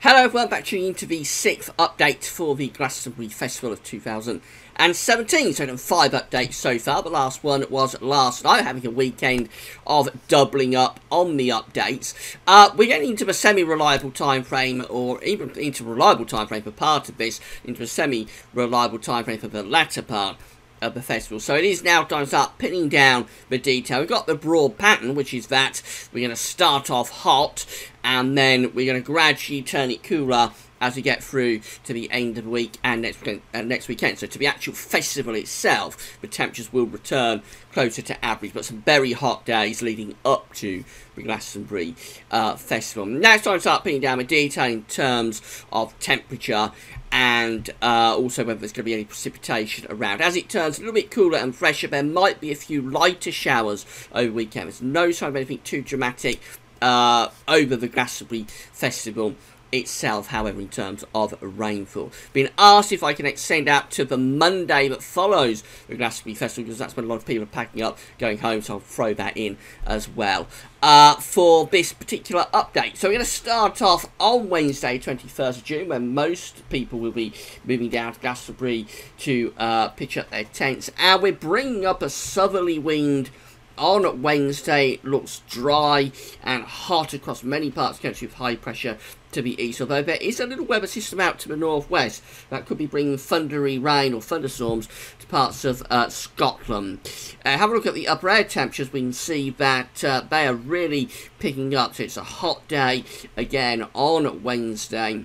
Hello everyone, back tuning into the 6th update for the Glastonbury Festival of 2017. So, 5 updates so far. The last one was last night, having a weekend of doubling up on the updates. We're getting into a semi-reliable time frame, or even into a reliable time frame for part of this, into a semi-reliable time frame for the latter part of the festival. So it is now time to start pinning down the detail. We've got the broad pattern, which is that we're going to start off hot and then we're going to gradually turn it cooler as we get through to the end of the week and next weekend. So to the actual festival itself, the temperatures will return closer to average, but some very hot days leading up to the Glastonbury Festival. Now it's time to start pinning down the detail in terms of temperature and also whether there's going to be any precipitation around. As it turns a little bit cooler and fresher, there might be a few lighter showers over the weekend. There's no sign of anything too dramatic over the Glastonbury Festival itself, however, in terms of rainfall. Been asked if I can extend out to the Monday that follows the Glastonbury Festival, because that's when a lot of people are packing up, going home, so I'll throw that in as well for this particular update. So we're going to start off on Wednesday, 21st of June, when most people will be moving down to Glastonbury to pitch up their tents, and we're bringing up a southerly wind on Wednesday. Looks dry and hot across many parts of the country with high pressure to the east, although there is a little weather system out to the northwest that could be bringing thundery rain or thunderstorms to parts of Scotland. Have a look at the upper air temperatures. We can see that they are really picking up, so it's a hot day again on Wednesday,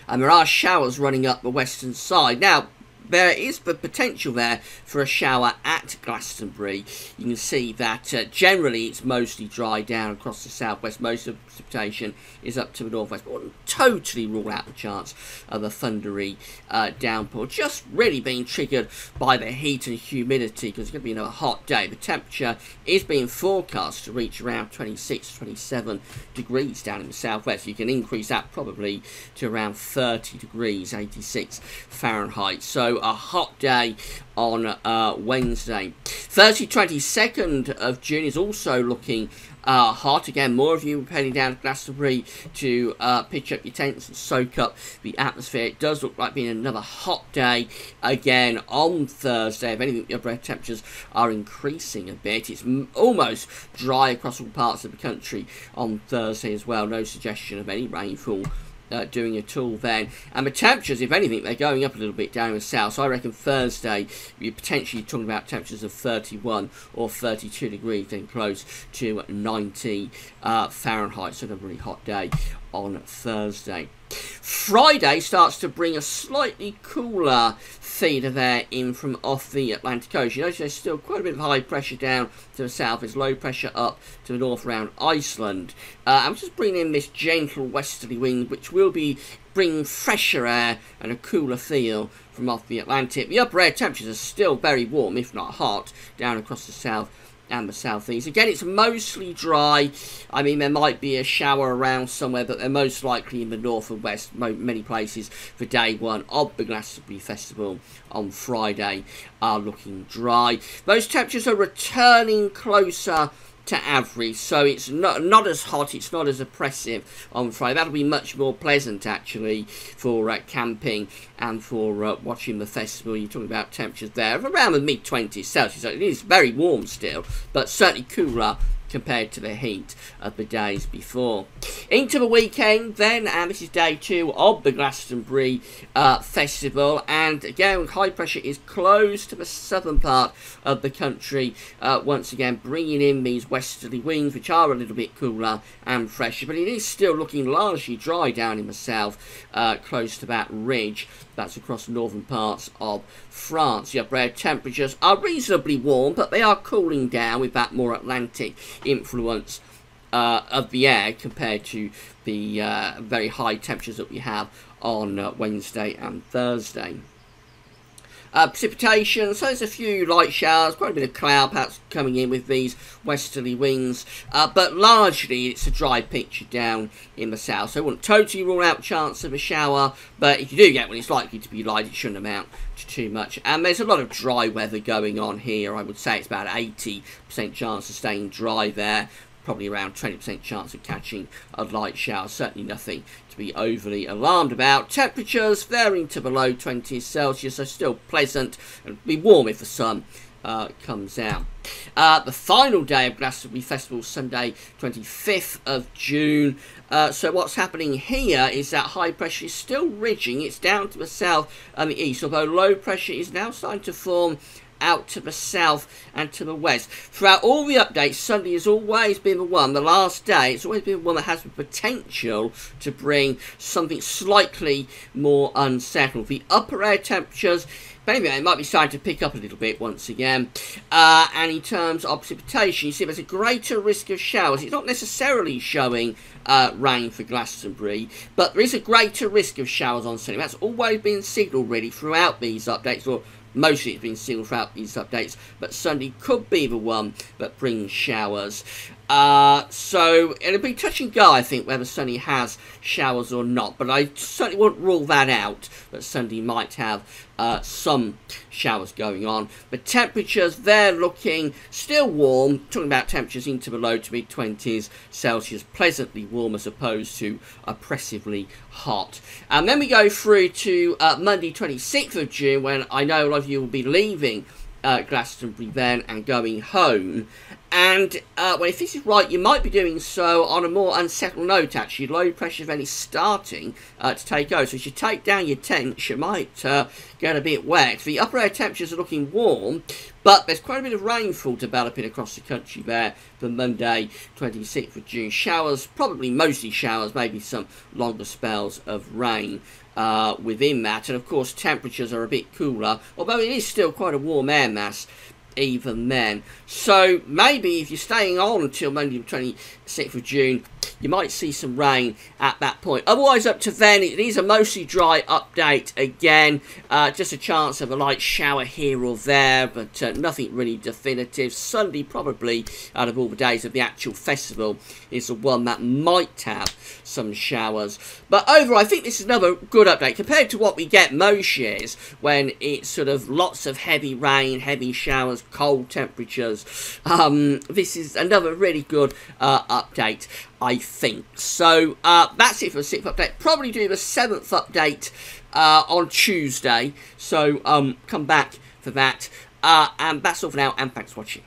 and there are showers running up the western side. Now, there is the potential there for a shower at Glastonbury. You can see that generally it's mostly dry down across the southwest. Most of the precipitation is up to the northwest, but I wouldn't totally rule out the chance of a thundery downpour, just really being triggered by the heat and humidity, because it's going to be another hot day. The temperature is being forecast to reach around 26 to 27 degrees down in the southwest. You can increase that probably to around 30 degrees, 86 Fahrenheit. So a hot day on Wednesday. Thursday, 22nd of June is also looking hot. Again, more of you heading down to Glastonbury to pitch up your tents and soak up the atmosphere. It does look like being another hot day again on Thursday. If anything, the upper air temperatures are increasing a bit. It's almost dry across all parts of the country on Thursday as well. No suggestion of any rainfall doing it all then. And the temperatures, if anything, they're going up a little bit down in the south. So I reckon Thursday you're potentially talking about temperatures of 31 or 32 degrees, then close to 90 Fahrenheit. So a really hot day on Thursday. Friday starts to bring a slightly cooler feeder there in from off the Atlantic coast. You notice there's still quite a bit of high pressure down to the south. There's low pressure up to the north around Iceland. I'm just bringing in this gentle westerly wind, which will be bringing fresher air and a cooler feel from off the Atlantic. The upper air temperatures are still very warm, if not hot, down across the south and the southeast. Again, it's mostly dry. I mean, there might be a shower around somewhere, but they're most likely in the north and west, many places for day one of the Glastonbury Festival on Friday are looking dry. Those temperatures are returning closer to average, so it's not as hot, it's not as oppressive on Friday. That'll be much more pleasant actually for camping and for watching the festival. You're talking about temperatures there of around the mid-20s Celsius, so it is very warm still, but certainly cooler compared to the heat of the days before. Into the weekend then, and this is day 2 of the Glastonbury Festival, and again high pressure is close to the southern part of the country, once again bringing in these westerly winds, which are a little bit cooler and fresher, but it is still looking largely dry down in the south, close to that ridge that's across the northern parts of France. The upper air temperatures are reasonably warm, but they are cooling down with that more Atlantic influence of the air compared to the very high temperatures that we have on Wednesday and Thursday. Precipitation, so there's a few light showers, quite a bit of cloud perhaps coming in with these westerly winds, but largely it's a dry picture down in the south, so I wouldn't totally rule out chance of a shower, but if you do get one, it's likely to be light. It shouldn't amount to too much, and there's a lot of dry weather going on here. I would say it's about 80% chance of staying dry there, probably around 20% chance of catching a light shower. Certainly nothing to be overly alarmed about. Temperatures varying to below 20 Celsius, so still pleasant and be warm if the sun comes out. The final day of Glastonbury Festival, Sunday 25th of June. So what's happening here is that high pressure is still ridging. It's down to the south and the east, although low pressure is now starting to form out to the south and to the west. Throughout all the updates, Sunday has always been the one, the last day, it's always been the one that has the potential to bring something slightly more unsettled. The upper air temperatures, maybe it might be starting to pick up a little bit once again. And in terms of precipitation, you see there's a greater risk of showers. It's not necessarily showing rain for Glastonbury, but there is a greater risk of showers on Sunday. That's always been signalled really throughout these updates, or mostly it's been signalled throughout these updates, but Sunday could be the one that brings showers. So it'll be touch and go, I think, whether Sunday has showers or not, but I certainly wouldn't rule that out, that Sunday might have some showers going on. The temperatures, they're looking still warm, talking about temperatures into the low to mid-20s Celsius, pleasantly warm as opposed to oppressively hot. And then we go through to Monday 26th of June, when I know a lot of you will be leaving Glastonbury then and going home. And well, if this is right, you might be doing so on a more unsettled note, actually. Low pressure is only starting to take over. So as you take down your tents, you might get a bit wet. The upper air temperatures are looking warm, but there's quite a bit of rainfall developing across the country there for Monday 26th of June. Showers, probably mostly showers, maybe some longer spells of rain within that. And of course, temperatures are a bit cooler, although it is still quite a warm air mass even then. So maybe if you're staying on until Monday the 26th of June, you might see some rain at that point. Otherwise, up to then, it is a mostly dry update again. Just a chance of a light shower here or there, but nothing really definitive. Sunday, probably, out of all the days of the actual festival, is the one that might have some showers. But overall, I think this is another good update compared to what we get most years, when it's sort of lots of heavy rain, heavy showers, cold temperatures. This is another really good update, I think. So that's it for the 6th update. Probably do the 7th update on Tuesday. So come back for that. And that's all for now, and thanks for watching.